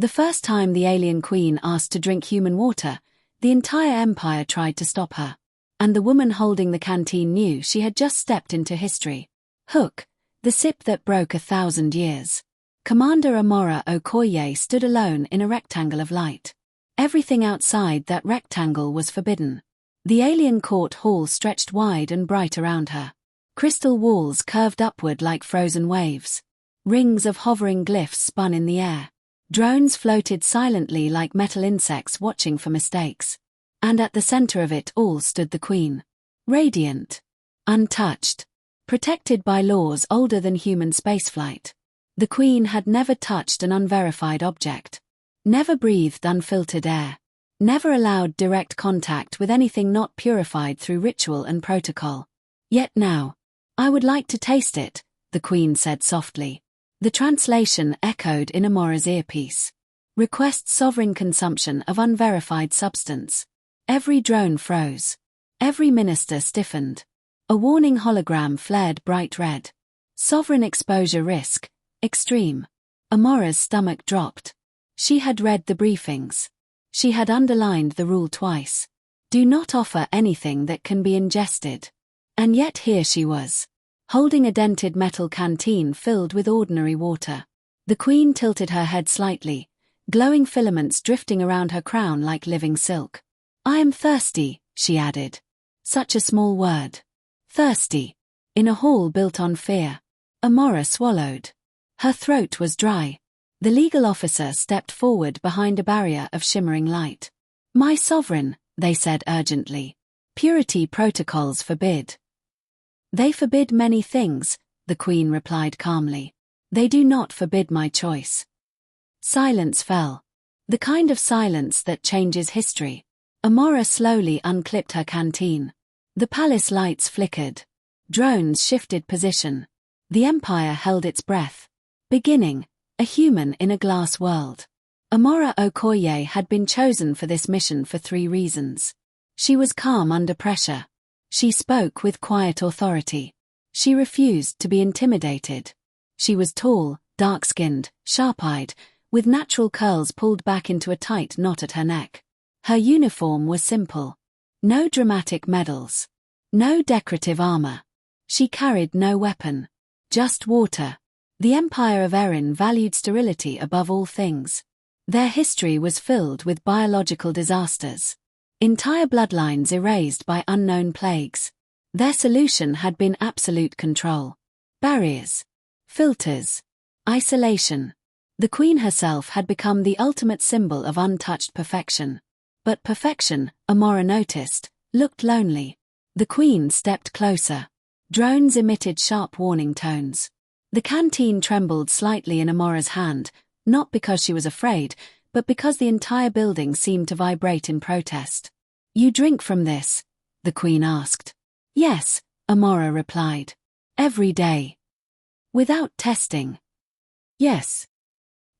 The first time the alien queen asked to drink human water, the entire empire tried to stop her. And the woman holding the canteen knew she had just stepped into history. Hook, the sip that broke 1,000 years. Commander Amora Okoye stood alone in a rectangle of light. Everything outside that rectangle was forbidden. The alien court hall stretched wide and bright around her. Crystal walls curved upward like frozen waves. Rings of hovering glyphs spun in the air. Drones floated silently like metal insects watching for mistakes. And at the center of it all stood the queen. Radiant. Untouched. Protected by laws older than human spaceflight. The queen had never touched an unverified object. Never breathed unfiltered air. Never allowed direct contact with anything not purified through ritual and protocol. Yet now, I would like to taste it, the queen said softly. The translation echoed in Amora's earpiece. Request sovereign consumption of unverified substance. Every drone froze. Every minister stiffened. A warning hologram flared bright red. Sovereign exposure risk. Extreme. Amora's stomach dropped. She had read the briefings. She had underlined the rule twice. Do not offer anything that can be ingested. And yet here she was, holding a dented metal canteen filled with ordinary water. The queen tilted her head slightly, glowing filaments drifting around her crown like living silk. I am thirsty, she added. Such a small word. Thirsty. In a hall built on fear. Amora swallowed. Her throat was dry. The legal officer stepped forward behind a barrier of shimmering light. My sovereign, they said urgently. Purity protocols forbid. They forbid many things, the queen replied calmly. They do not forbid my choice. Silence fell. The kind of silence that changes history. Amora slowly unclipped her canteen. The palace lights flickered. Drones shifted position. The empire held its breath. Beginning. A human in a glass world. Amora Okoye had been chosen for this mission for 3 reasons. She was calm under pressure. She spoke with quiet authority. She refused to be intimidated. She was tall, dark-skinned, sharp-eyed, with natural curls pulled back into a tight knot at her neck. Her uniform was simple. No dramatic medals. No decorative armor. She carried no weapon. Just water. The Empire of Erin valued sterility above all things. Their history was filled with biological disasters. Entire bloodlines erased by unknown plagues. Their solution had been absolute control. Barriers. Filters. Isolation. The queen herself had become the ultimate symbol of untouched perfection. But perfection, Amora noticed, looked lonely. The queen stepped closer. Drones emitted sharp warning tones. The canteen trembled slightly in Amora's hand, not because she was afraid, but because the entire building seemed to vibrate in protest. You drink from this? The queen asked. Yes, Amora replied. Every day. Without testing. Yes.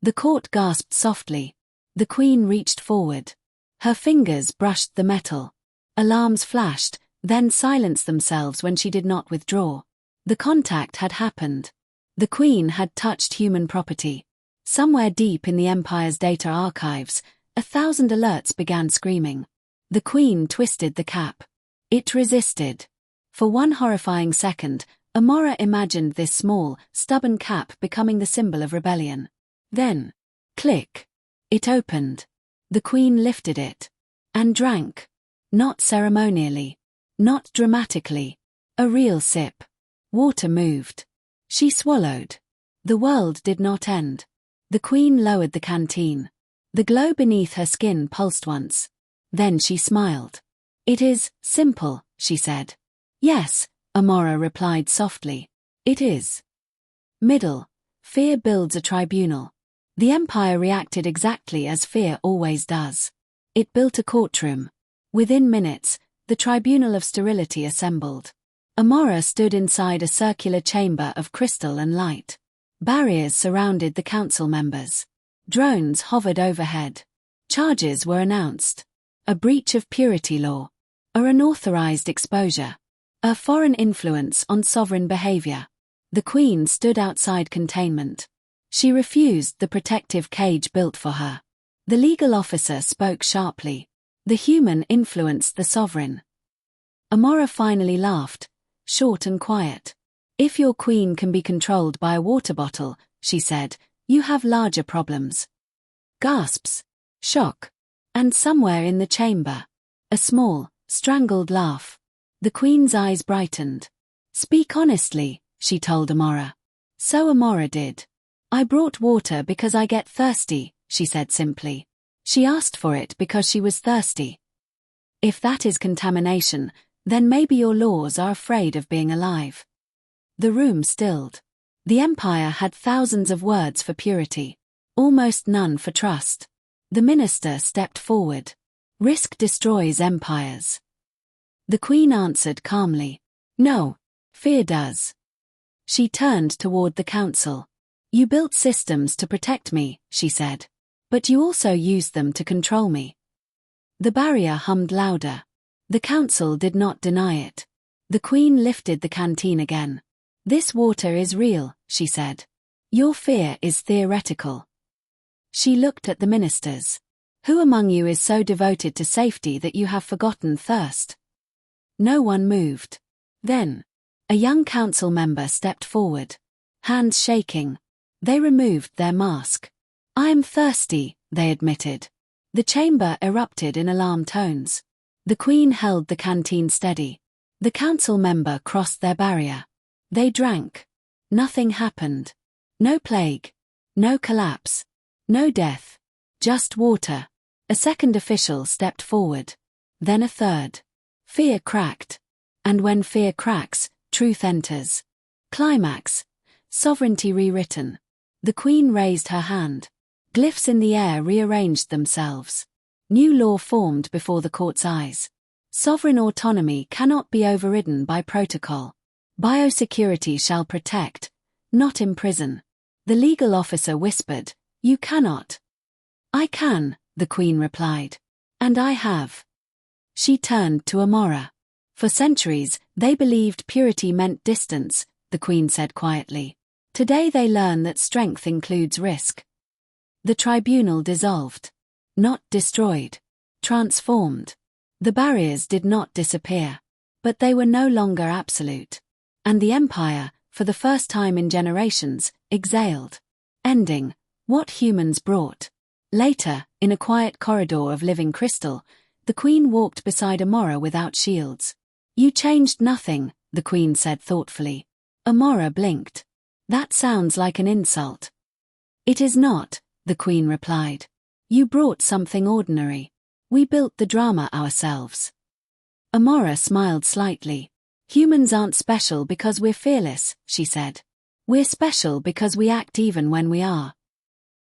The court gasped softly. The queen reached forward. Her fingers brushed the metal. Alarms flashed, then silenced themselves when she did not withdraw. The contact had happened. The queen had touched human property. Somewhere deep in the Empire's data archives, 1,000 alerts began screaming. The queen twisted the cap. It resisted. For one horrifying second, Amora imagined this small, stubborn cap becoming the symbol of rebellion. Then, click. It opened. The queen lifted it. And drank. Not ceremonially. Not dramatically. A real sip. Water moved. She swallowed. The world did not end. The queen lowered the canteen. The glow beneath her skin pulsed once. Then she smiled. It is simple, she said. Yes, Amora replied softly. It is. Middle. Fear builds a tribunal. The Empire reacted exactly as fear always does. It built a courtroom. Within minutes, the Tribunal of Sterility assembled. Amora stood inside a circular chamber of crystal and light. Barriers surrounded the council members. Drones hovered overhead. Charges were announced. A breach of purity law. A unauthorized exposure. A foreign influence on sovereign behavior. The queen stood outside containment. She refused the protective cage built for her. The legal officer spoke sharply. The human influenced the sovereign. Amora finally laughed, short and quiet. If your queen can be controlled by a water bottle, she said, you have larger problems. Gasps, shock, and somewhere in the chamber, a small, strangled laugh. The queen's eyes brightened. Speak honestly, she told Amora. So Amora did. I brought water because I get thirsty, she said simply. She asked for it because she was thirsty. If that is contamination, then maybe your laws are afraid of being alive. The room stilled. The Empire had thousands of words for purity, almost none for trust. The minister stepped forward. Risk destroys empires. The queen answered calmly. No, fear does. She turned toward the council. You built systems to protect me, she said. But you also used them to control me. The barrier hummed louder. The council did not deny it. The queen lifted the canteen again. This water is real, she said. Your fear is theoretical. She looked at the ministers. Who among you is so devoted to safety that you have forgotten thirst? No one moved. Then, a young council member stepped forward, hands shaking. They removed their mask. I am thirsty, they admitted. The chamber erupted in alarm tones. The queen held the canteen steady. The council member crossed their barrier. They drank. Nothing happened. No plague. No collapse. No death. Just water. A second official stepped forward. Then a third. Fear cracked. And when fear cracks, truth enters. Climax. Sovereignty rewritten. The queen raised her hand. Glyphs in the air rearranged themselves. New law formed before the court's eyes. Sovereign autonomy cannot be overridden by protocol. Biosecurity shall protect, not imprison. The legal officer whispered, You cannot. I can, the queen replied. And I have. She turned to Amora. For centuries, they believed purity meant distance, the queen said quietly. Today they learn that strength includes risk. The tribunal dissolved. Not destroyed. Transformed. The barriers did not disappear. But they were no longer absolute. And the empire, for the first time in generations, exhaled. Ending what humans brought. Later, in a quiet corridor of living crystal, the queen walked beside Amora without shields. You changed nothing, the queen said thoughtfully. Amora blinked. That sounds like an insult. It is not, the queen replied. You brought something ordinary. We built the drama ourselves. Amora smiled slightly. Humans aren't special because we're fearless, she said. We're special because we act even when we are.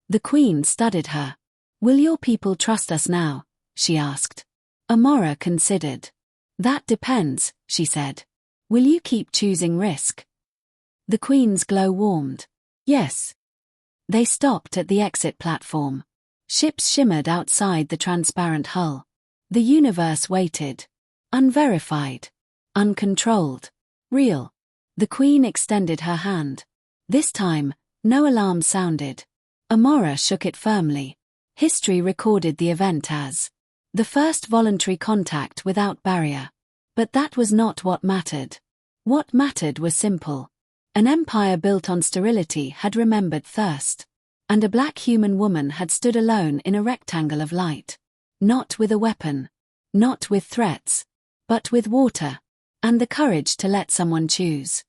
The queen studied her. Will your people trust us now? She asked. Amora considered. That depends, she said. Will you keep choosing risk? The queen's glow warmed. Yes. They stopped at the exit platform. Ships shimmered outside the transparent hull. The universe waited. Unverified. Uncontrolled. Real. The queen extended her hand. This time, no alarm sounded. Amora shook it firmly. History recorded the event as the first voluntary contact without barrier. But that was not what mattered. What mattered was simple. An empire built on sterility had remembered thirst. And a black human woman had stood alone in a rectangle of light. Not with a weapon. Not with threats. But with water. And the courage to let someone choose.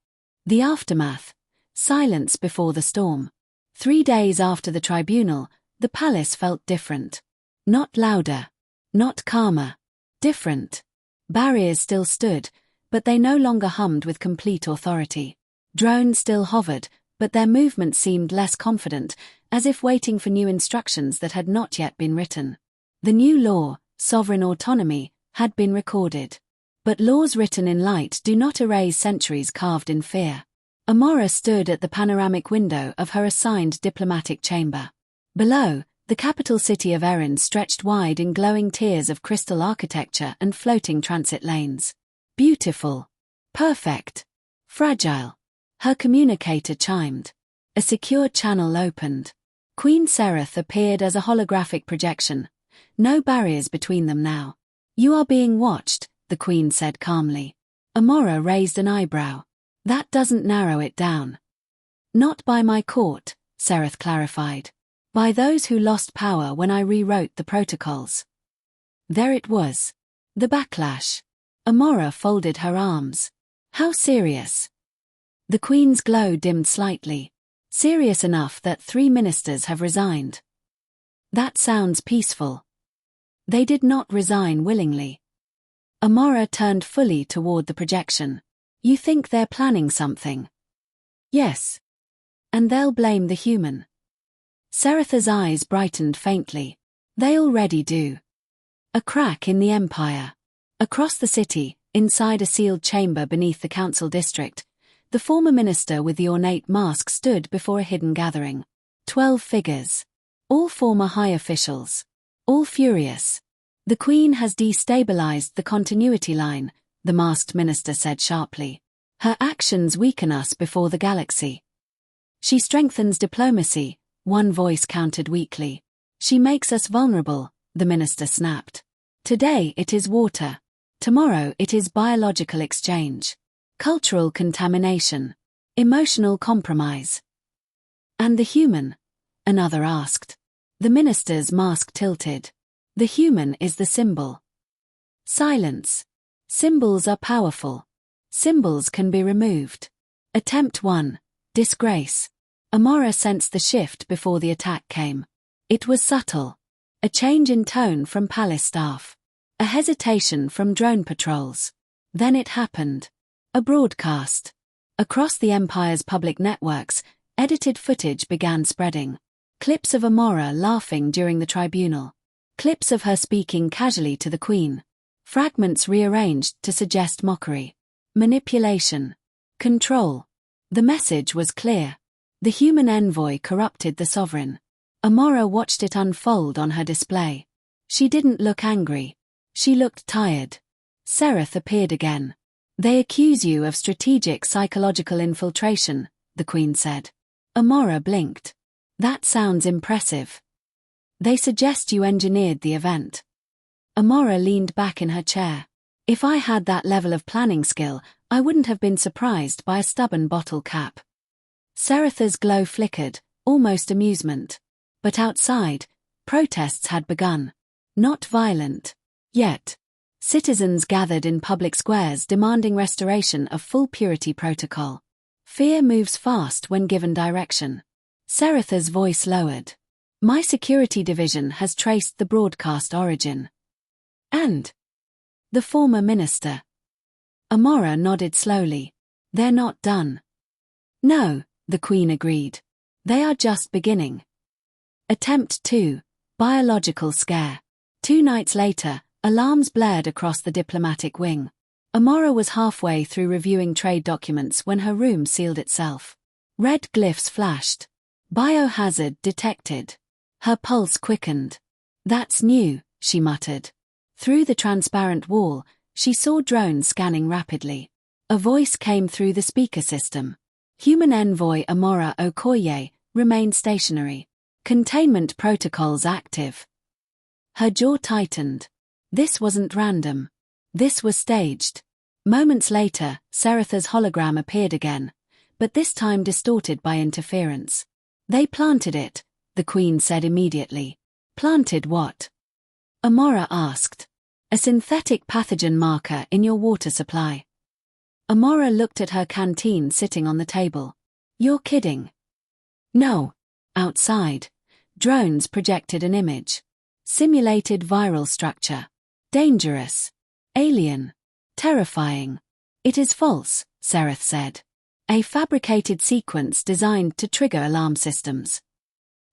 The aftermath. Silence before the storm. 3 days after the tribunal, the palace felt different. Not louder. Not calmer. Different. Barriers still stood, but they no longer hummed with complete authority. Drones still hovered, but their movement seemed less confident, as if waiting for new instructions that had not yet been written. The new law, sovereign autonomy, had been recorded. But laws written in light do not erase centuries carved in fear. Amora stood at the panoramic window of her assigned diplomatic chamber. Below, the capital city of Erin stretched wide in glowing tiers of crystal architecture and floating transit lanes. Beautiful. Perfect. Fragile. Her communicator chimed. A secure channel opened. Queen Sereth appeared as a holographic projection. No barriers between them now. You are being watched, the Queen said calmly. Amora raised an eyebrow. That doesn't narrow it down. Not by my court, Sereth clarified. By those who lost power when I rewrote the protocols. There it was. The backlash. Amora folded her arms. How serious? The Queen's glow dimmed slightly. Serious enough that 3 ministers have resigned. That sounds peaceful. They did not resign willingly. Amora turned fully toward the projection. You think they're planning something? Yes. And they'll blame the human. Seretha's eyes brightened faintly. They already do. A crack in the Empire. Across the city, inside a sealed chamber beneath the council district, the former minister with the ornate mask stood before a hidden gathering. 12 figures. All former high officials. All furious. The Queen has destabilized the continuity line, the masked minister said sharply. Her actions weaken us before the galaxy. She strengthens diplomacy, one voice countered weakly. She makes us vulnerable, the minister snapped. Today it is water. Tomorrow it is biological exchange. Cultural contamination. Emotional compromise. And the human? Another asked. The minister's mask tilted. The human is the symbol. Silence. Symbols are powerful. Symbols can be removed. Attempt 1. Disgrace. Amora sensed the shift before the attack came. It was subtle. A change in tone from palace staff. A hesitation from drone patrols. Then it happened. A broadcast. Across the Empire's public networks, edited footage began spreading. Clips of Amora laughing during the tribunal. Clips of her speaking casually to the Queen. Fragments rearranged to suggest mockery. Manipulation. Control. The message was clear. The human envoy corrupted the sovereign. Amora watched it unfold on her display. She didn't look angry. She looked tired. Sereth appeared again. They accuse you of strategic psychological infiltration, the Queen said. Amora blinked. That sounds impressive. They suggest you engineered the event. Amora leaned back in her chair. If I had that level of planning skill, I wouldn't have been surprised by a stubborn bottle cap. Seretha's glow flickered, almost amusement. But outside, protests had begun. Not violent. Yet. Citizens gathered in public squares demanding restoration of full purity protocol. Fear moves fast when given direction. Seretha's voice lowered. My security division has traced the broadcast origin. And? The former minister. Amora nodded slowly. They're not done. No, the Queen agreed. They are just beginning. Attempt 2. Biological scare. 2 nights later, alarms blared across the diplomatic wing. Amora was halfway through reviewing trade documents when her room sealed itself. Red glyphs flashed. Biohazard detected. Her pulse quickened. That's new, she muttered. Through the transparent wall, she saw drones scanning rapidly. A voice came through the speaker system. Human envoy Amora Okoye remained stationary. Containment protocols active. Her jaw tightened. This wasn't random. This was staged. Moments later, Seretha's hologram appeared again, but this time distorted by interference. They planted it, the Queen said immediately. Planted what? Amora asked. A synthetic pathogen marker in your water supply. Amora looked at her canteen sitting on the table. You're kidding. No. Outside, drones projected an image. Simulated viral structure. Dangerous. Alien. Terrifying. It is false, Sereth said. A fabricated sequence designed to trigger alarm systems.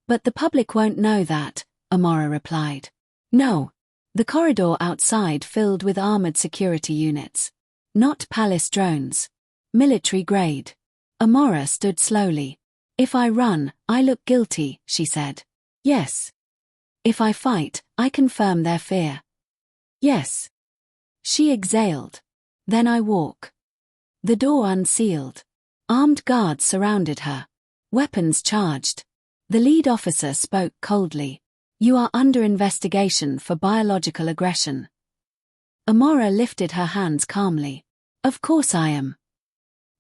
But the public won't know that, Amora replied. No. The corridor outside filled with armored security units. Not palace drones. Military grade. Amora stood slowly. If I run, I look guilty, she said. Yes. If I fight, I confirm their fear. Yes. She exhaled. Then I walk. The door unsealed. Armed guards surrounded her. Weapons charged. The lead officer spoke coldly. You are under investigation for biological aggression. Amora lifted her hands calmly. Of course I am.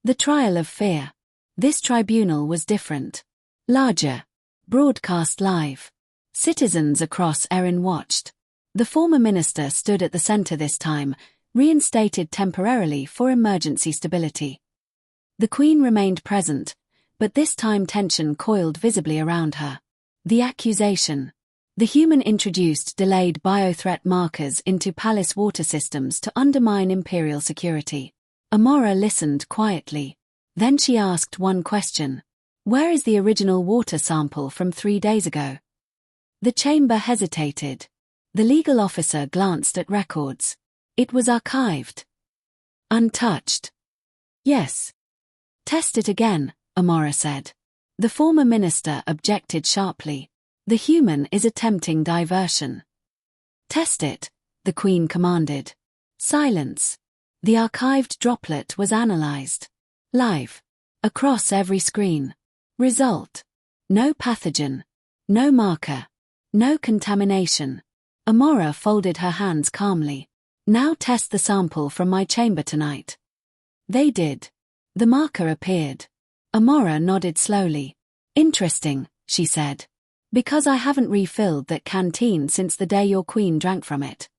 The trial of fear. This tribunal was different. Larger. Broadcast live. Citizens across Erin watched. The former minister stood at the center this time, reinstated temporarily for emergency stability. The Queen remained present, but this time tension coiled visibly around her. The accusation. The human introduced delayed biothreat markers into palace water systems to undermine imperial security. Amora listened quietly. Then she asked one question. Where is the original water sample from 3 days ago? The chamber hesitated. The legal officer glanced at records. It was archived. Untouched. Yes. Test it again, Amora said. The former minister objected sharply. The human is attempting diversion. Test it, the Queen commanded. Silence. The archived droplet was analyzed. Live. Across every screen. Result. No pathogen. No marker. No contamination. Amora folded her hands calmly. Now test the sample from my chamber tonight. They did. The marker appeared. Amora nodded slowly. Interesting, she said. Because I haven't refilled that canteen since the day your queen drank from it.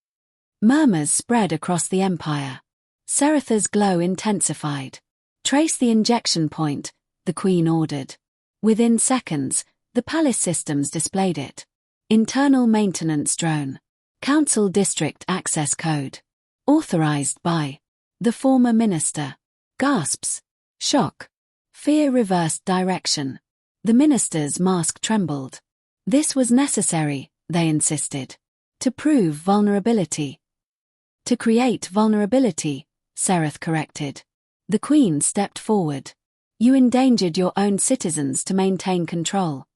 Murmurs spread across the empire. Seretha's glow intensified. Trace the injection point, the Queen ordered. Within seconds, the palace systems displayed it. Internal maintenance drone. Council district access code. Authorized by. The former minister. Gasps. Shock. Fear reversed direction. The minister's mask trembled. This was necessary, they insisted. To prove vulnerability. To create vulnerability, Sereth corrected. The Queen stepped forward. You endangered your own citizens to maintain control.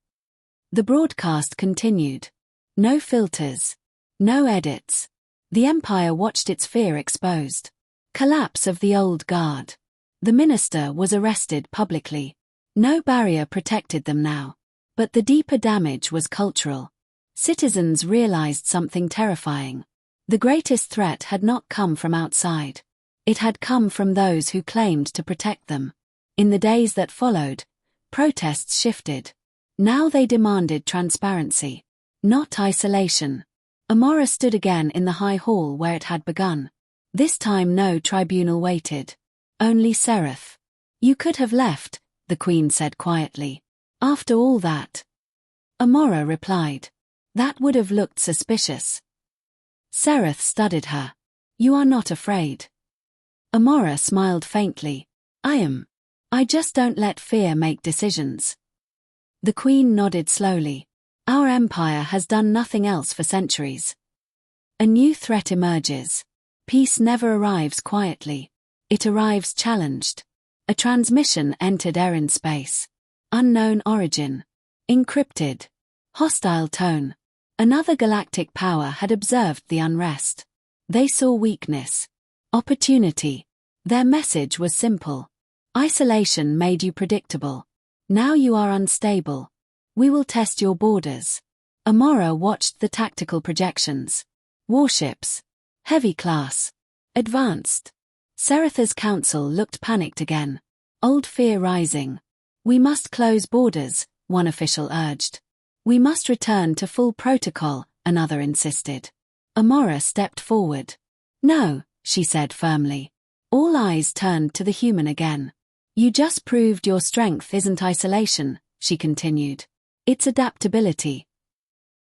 The broadcast continued. No filters. No edits. The Empire watched its fear exposed. Collapse of the old guard. The minister was arrested publicly. No barrier protected them now. But the deeper damage was cultural. Citizens realized something terrifying. The greatest threat had not come from outside. It had come from those who claimed to protect them. In the days that followed, protests shifted. Now they demanded transparency. Not isolation. Amora stood again in the high hall where it had begun. This time no tribunal waited. Only Sereth. You could have left, the Queen said quietly. After all that. Amora replied. That would have looked suspicious. Sereth studied her. You are not afraid. Amora smiled faintly. I am. I just don't let fear make decisions. The Queen nodded slowly. Our empire has done nothing else for centuries. A new threat emerges. Peace never arrives quietly. It arrives challenged. A transmission entered Erin space. Unknown origin. Encrypted. Hostile tone. Another galactic power had observed the unrest. They saw weakness. Opportunity. Their message was simple. Isolation made you predictable. Now you are unstable. We will test your borders. Amora watched the tactical projections. Warships. Heavy class. Advanced. Seretha's council looked panicked again. Old fear rising. We must close borders, one official urged. We must return to full protocol, another insisted. Amora stepped forward. No, she said firmly. All eyes turned to the human again. You just proved your strength isn't isolation, she continued. It's adaptability.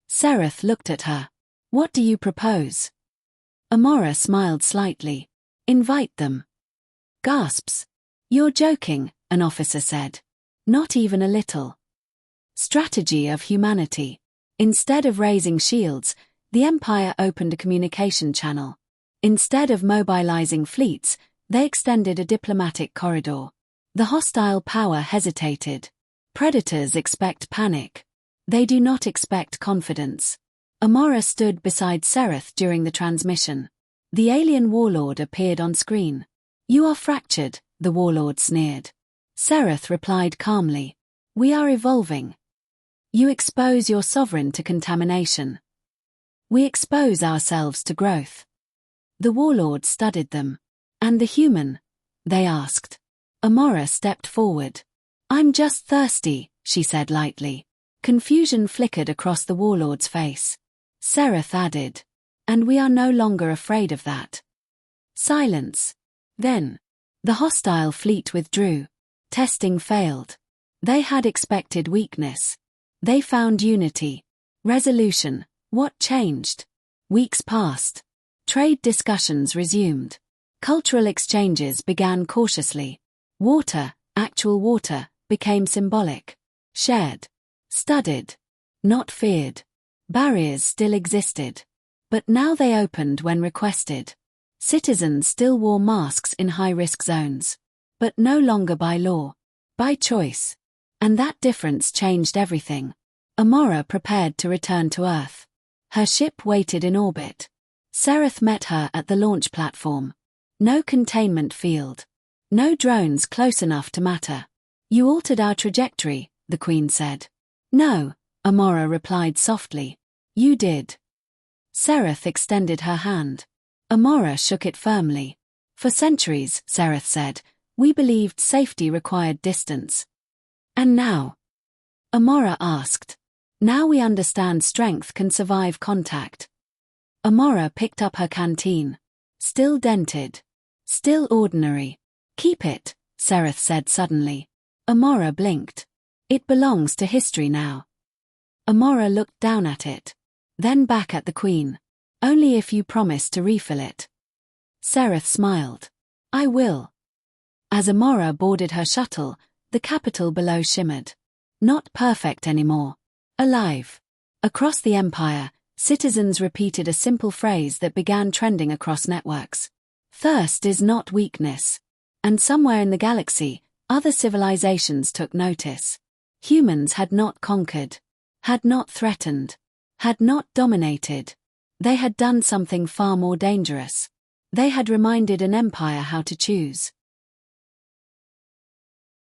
Sereth looked at her. What do you propose? Amora smiled slightly. Invite them. Gasps. You're joking, an officer said. Not even a little. Strategy of humanity. Instead of raising shields, the Empire opened a communication channel. Instead of mobilizing fleets, they extended a diplomatic corridor. The hostile power hesitated. Predators expect panic. They do not expect confidence. Amora stood beside Sereth during the transmission. The alien warlord appeared on screen. You are fractured, the warlord sneered. Sereth replied calmly. We are evolving. You expose your sovereign to contamination. We expose ourselves to growth. The warlords studied them. And the human? They asked. Amora stepped forward. I'm just thirsty, she said lightly. Confusion flickered across the warlord's face. Sereth added. And we are no longer afraid of that. Silence. Then, the hostile fleet withdrew. Testing failed. They had expected weakness. They found unity. Resolution. What changed? Weeks passed. Trade discussions resumed. Cultural exchanges began cautiously. Water, actual water, became symbolic. Shared. Studied. Not feared. Barriers still existed. But now they opened when requested. Citizens still wore masks in high-risk zones. But no longer by law. By choice. And that difference changed everything. Amora prepared to return to Earth. Her ship waited in orbit. Sereth met her at the launch platform. No containment field. No drones close enough to matter. You altered our trajectory, the Queen said. No, Amora replied softly. You did. Sereth extended her hand. Amora shook it firmly. For centuries, Sereth said, we believed safety required distance. And now? Amora asked. Now we understand strength can survive contact. Amora picked up her canteen. Still dented. Still ordinary. Keep it, Sereth said suddenly. Amora blinked. It belongs to history now. Amora looked down at it. Then back at the Queen. Only if you promise to refill it. Sereth smiled. I will. As Amora boarded her shuttle, the capital below shimmered. Not perfect anymore. Alive. Across the Empire, citizens repeated a simple phrase that began trending across networks. Thirst is not weakness. And somewhere in the galaxy, other civilizations took notice. Humans had not conquered. Had not threatened. Had not dominated. They had done something far more dangerous. They had reminded an empire how to choose.